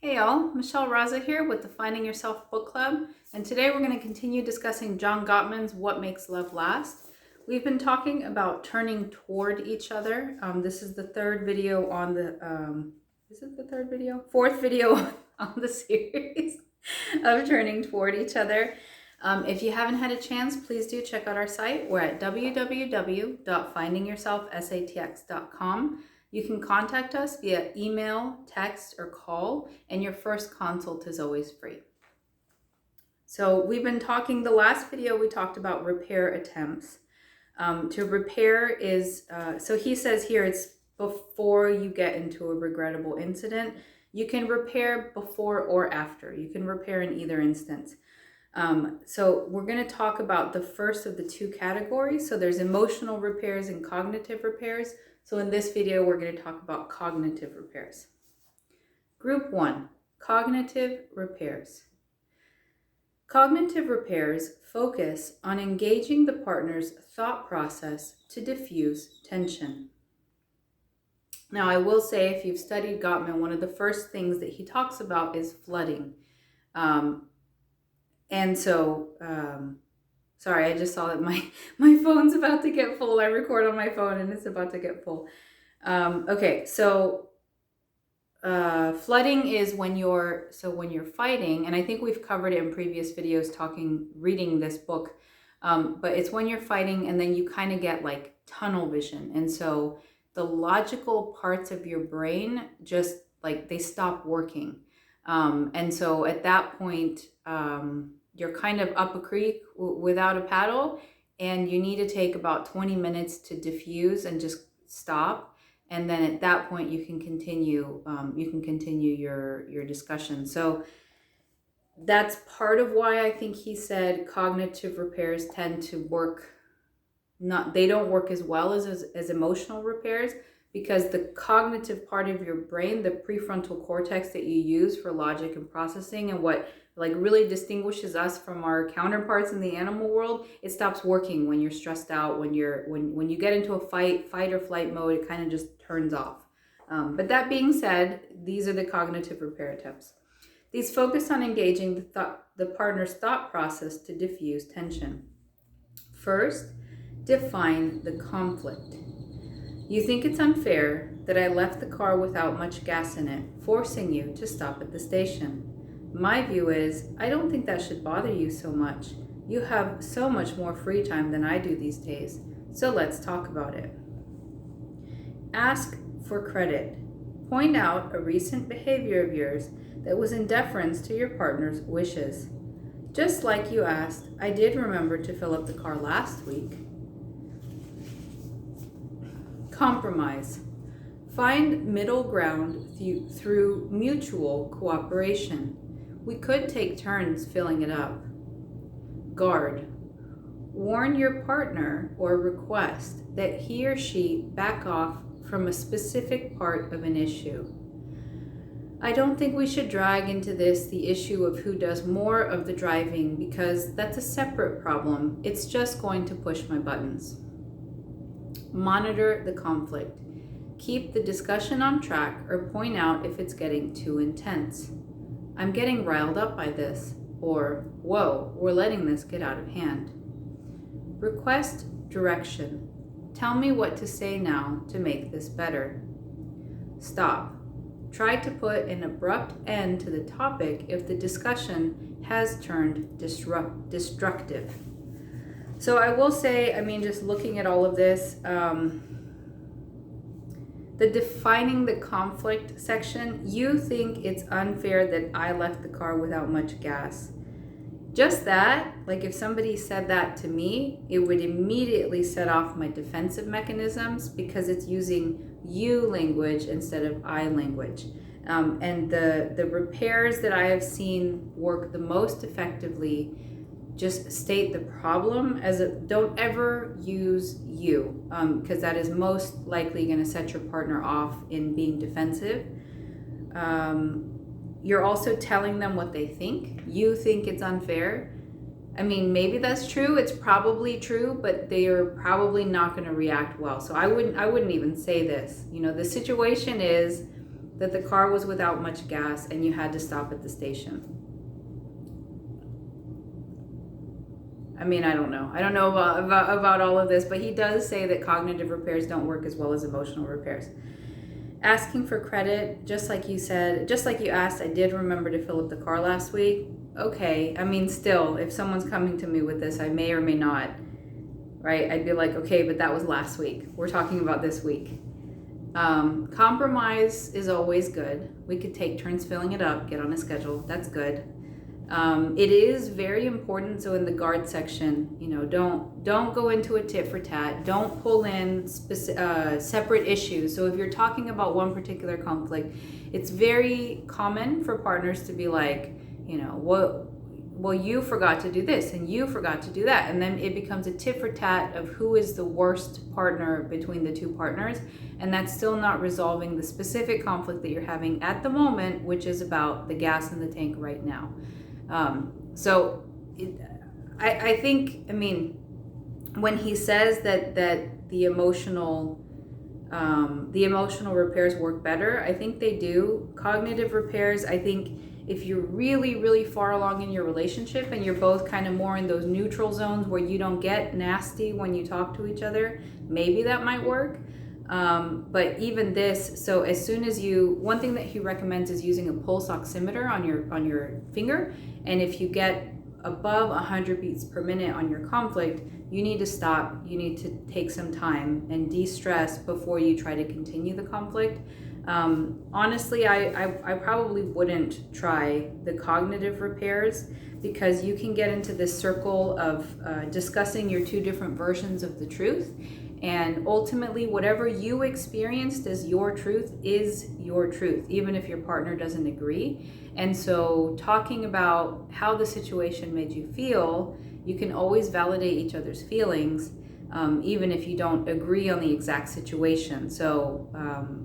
Hey y'all, Michelle Raza here with the Finding Yourself Book Club, and today we're going to continue discussing John Gottman's What Makes Love Last. We've been talking about turning toward each other. This is the third video on the, is it the third video? Fourth video on the series of turning toward each other. If you haven't had a chance, please do check out our site. We're at www.findingyourselfsatx.com. You can contact us via email, text, or call, and your first consult is always free. So we've been talking, the last video we talked about repair attempts. To repair is, so he says here it's before you get into a regrettable incident. You can repair before or after. You can repair in either instance. So we're going to talk about the first of the two categories. So there's emotional repairs and cognitive repairs. So in this video, we're going to talk about cognitive repairs. Group 1, cognitive repairs. Cognitive repairs focus on engaging the partner's thought process to diffuse tension. Now, I will say, if you've studied Gottman, one of the first things that he talks about is flooding. Sorry, I just saw that my phone's about to get full. I record on my phone and it's about to get full. Okay, so flooding is when you're fighting, and I think we've covered it in previous videos reading this book, but it's when you're fighting and then you kind of get like tunnel vision. And so the logical parts of your brain just like they stop working. And so at that point, you're kind of up a creek without a paddle, and you need to take about 20 minutes to diffuse and just stop. And then at that point, you can continue your discussion. So that's part of why I think he said cognitive repairs tend to work. They don't work as well as emotional repairs, because the cognitive part of your brain, the prefrontal cortex that you use for logic and processing, and what like really distinguishes us from our counterparts in the animal world, it stops working when you're stressed out, when you get into a fight or flight mode, it kind of just turns off. But that being said, these are the cognitive repair attempts. These focus on engaging the partner's thought process to diffuse tension. First, define the conflict. You think it's unfair that I left the car without much gas in it, forcing you to stop at the station. My view is, I don't think that should bother you so much. You have so much more free time than I do these days, so let's talk about it. Ask for credit. Point out a recent behavior of yours that was in deference to your partner's wishes. Just like you asked, I did remember to fill up the car last week. Compromise. Find middle ground through mutual cooperation. We could take turns filling it up. Guard. Warn your partner or request that he or she back off from a specific part of an issue. I don't think we should drag into this the issue of who does more of the driving, because that's a separate problem. It's just going to push my buttons. Monitor the conflict. Keep the discussion on track or point out if it's getting too intense. I'm getting riled up by this, or whoa, we're letting this get out of hand. Request direction. Tell me what to say now to make this better. Stop. Try to put an abrupt end to the topic if the discussion has turned destructive. So I will say, I mean, just looking at all of this, the defining the conflict section, you think it's unfair that I left the car without much gas. Just that, like if somebody said that to me, it would immediately set off my defensive mechanisms, because it's using you language instead of I language. And the repairs that I have seen work the most effectively just state the problem as don't ever use you, because that is most likely going to set your partner off in being defensive. You're also telling them what they think. You think it's unfair. I mean, maybe that's true. It's probably true, but they are probably not going to react well. So I wouldn't even say this. You know, the situation is that the car was without much gas and you had to stop at the station. I mean, I don't know. I don't know about all of this, but he does say that cognitive repairs don't work as well as emotional repairs. Asking for credit, just like you said, just like you asked, I did remember to fill up the car last week. Okay, I mean, still, if someone's coming to me with this, I may or may not, right? I'd be like, okay, but that was last week. We're talking about this week. Compromise is always good. We could take turns filling it up, get on a schedule. That's good. It is very important. So in the guard section, you know, don't go into a tit for tat. Don't pull in separate issues. So if you're talking about one particular conflict, it's very common for partners to be like, you know, well, you forgot to do this and you forgot to do that. And then it becomes a tit for tat of who is the worst partner between the two partners. And that's still not resolving the specific conflict that you're having at the moment, which is about the gas in the tank right now. I think, I mean, when he says that the emotional repairs work better, I think they do. Cognitive repairs, I think if you're really, really far along in your relationship and you're both kind of more in those neutral zones where you don't get nasty when you talk to each other, maybe that might work. But even this, so as soon as one thing that he recommends is using a pulse oximeter on your finger. And if you get above 100 beats per minute on your conflict, you need to stop. You need to take some time and de-stress before you try to continue the conflict. Honestly, I probably wouldn't try the cognitive repairs because you can get into this circle of discussing your two different versions of the truth. And ultimately, whatever you experienced as your truth is your truth, even if your partner doesn't agree. And so talking about how the situation made you feel, you can always validate each other's feelings, even if you don't agree on the exact situation. So,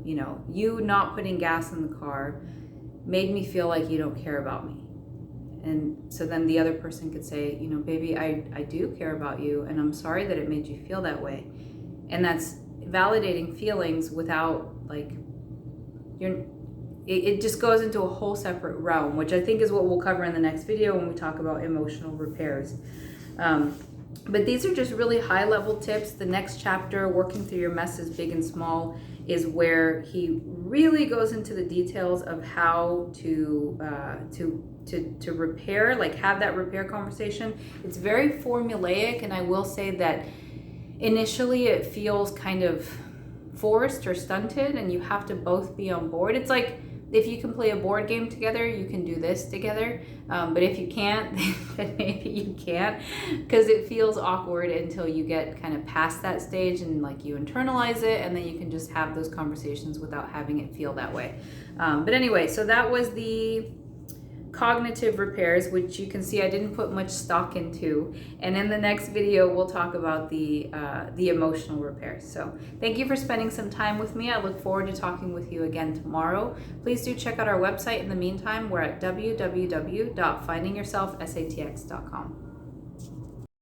you know, you not putting gas in the car made me feel like you don't care about me. And so then the other person could say, you know, baby, I do care about you, and I'm sorry that it made you feel that way. And that's validating feelings without, like, it just goes into a whole separate realm, which I think is what we'll cover in the next video when we talk about emotional repairs. But these are just really high level tips. The next chapter, Working Through Your Messes, Big and Small, is where he really goes into the details of how to repair, like have that repair conversation. It's very formulaic, and I will say that initially it feels kind of forced or stunted, and you have to both be on board. It's like if you can play a board game together, you can do this together. But if you can't, then maybe you can't, because it feels awkward until you get kind of past that stage and like you internalize it, and then you can just have those conversations without having it feel that way. But anyway, so that was the cognitive repairs, which you can see I didn't put much stock into. And in the next video, we'll talk about the emotional repairs. So thank you for spending some time with me. I look forward to talking with you again tomorrow. Please do check out our website in the meantime. We're at www.findingyourselfsatx.com.